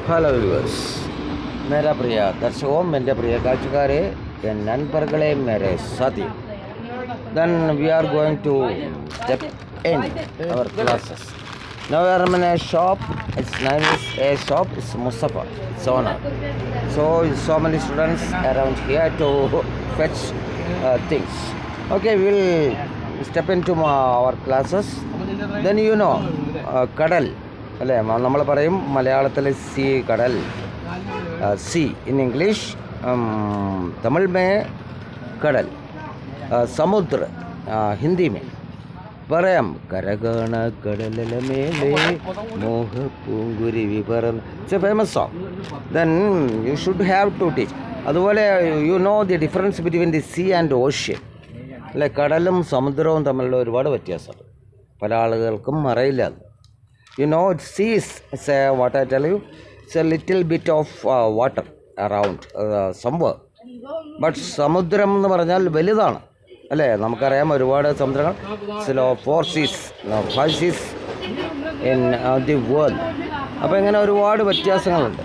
Hello viewers, मेरा प्रिय दर्शकों, मेरे प्रिय काचकारे, नन्बरगले मेरे साथी. Then we are going to step in our classes. Now we are in a shop. Its name is a shop. It's Mustafa. It's owner. So many students around here to fetch things. Okay, we'll step into our classes. Then you know, kadal. അല്ലേ, നമ്മൾ പറയും മലയാളത്തിൽ C, കടൽ, C in English, Tamil may കടൽ, സമുദ്ര Hindi may പറയാം കരകാണ കടലല മേലേ മോഹ പൂങ്കുരുവി പറന്ന്. It's a famous song. Then you should have to teach. അതുപോലെ you know the difference between the sea and ocean. അല്ലെ, കടലും സമുദ്രവും തമ്മിലുള്ള ഒരുപാട് വ്യത്യാസമുണ്ട്. പല ആളുകൾക്കും അറിയില്ല അത്. You know, sea is what I tell you, it's a little bit of water around somewhere. But samudram എന്ന് പറഞ്ഞാൽ വലുതാണ്, അല്ലേ? നമുക്കറിയാം ഒരുപാട് സമുദ്രങ്ങൾ. 4 seas, 5 seas in the world. അപ്പോൾ ഇങ്ങനെ ഒരുപാട് വ്യത്യാസങ്ങളുണ്ട്.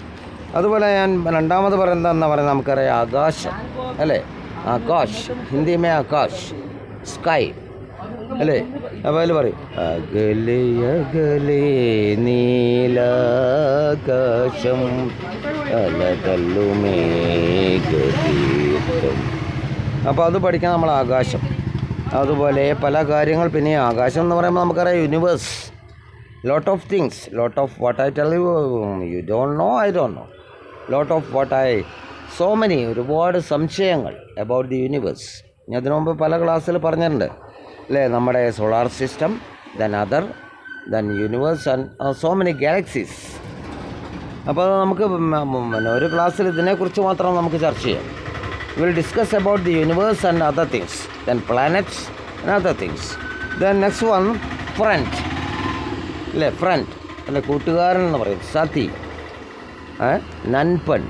അതുപോലെ ഞാൻ രണ്ടാമത് പറയുന്നതെന്ന് പറയുന്നത് നമുക്കറിയാം ആകാശം, അല്ലേ? ആകാശ്, ഹിന്ദി മേ ആകാശ്, സ്കൈ, അല്ലേ? അപ്പോൾ അതിൽ പറയും അകലെ അകലെ നീലാകാശം അലതല്ലുമേഘതീർത്ഥം. അപ്പോൾ അത് പഠിക്കാൻ നമ്മൾ ആകാശം. അതുപോലെ പല കാര്യങ്ങൾ. പിന്നെ ആകാശം എന്ന് പറയുമ്പോൾ നമുക്കറിയാം universe, lot of things, lot of what I tell you, you don't know, I don't know, lot of what I, so many, ഒരുപാട് സംശയങ്ങൾ അബൌട്ട് ദി യൂണിവേഴ്സ്. ഞാൻ അതിനു മുമ്പ് പല ക്ലാസ്സിൽ പറഞ്ഞിട്ടുണ്ട്, അല്ലേ? നമ്മുടെ solar system, then other, then universe and so many galaxies. അപ്പോൾ നമുക്ക് ഒരു ക്ലാസ്സിൽ ഇതിനെക്കുറിച്ച് മാത്രം നമുക്ക് ചർച്ച ചെയ്യാം. Will discuss about the universe and other things, then planets and other things. Then next one friend, അല്ലേ? ഫ്രണ്ട്, അല്ലെ, കൂട്ടുകാരൻ എന്ന് പറയും, സാത്തി, നൻപൻ,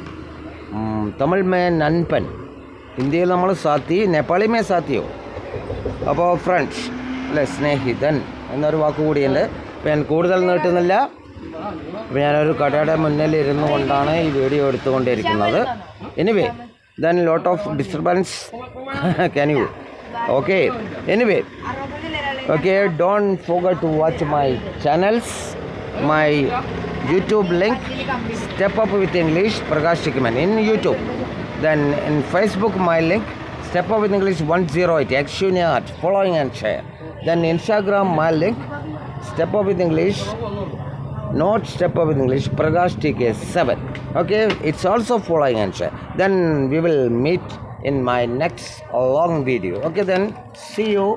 തമിഴ് മേ നൻപൻ, ഹിന്ദിയിൽ നമ്മൾ സാത്തി, നേപ്പാളി മേ സാത്തിയോ. അപ്പോൾ ഫ്രണ്ട്സ്, അല്ലെ, സ്നേഹിതൻ എന്നൊരു വാക്ക് കൂടിയുണ്ട്. അപ്പോൾ ഞാൻ കൂടുതൽ നീട്ടുന്നില്ല. അപ്പോൾ ഞാനൊരു കടയുടെ മുന്നിൽ ഇരുന്നു കൊണ്ടാണ് ഈ വീഡിയോ എടുത്തുകൊണ്ടിരിക്കുന്നത്. Anyway, then lot of disturbance can you, okay? Anyway, okay, don't forget to watch my channels, my YouTube link step up with English Prakash Tikkaman in YouTube. Then in Facebook my link Step Up with English 108, Akshunyat, following and share. Then Instagram, my link, Step Up with English, not Step Up with English, Prakash TK7. Okay, it's also following and share. Then we will meet in my next long video. Okay, then see you.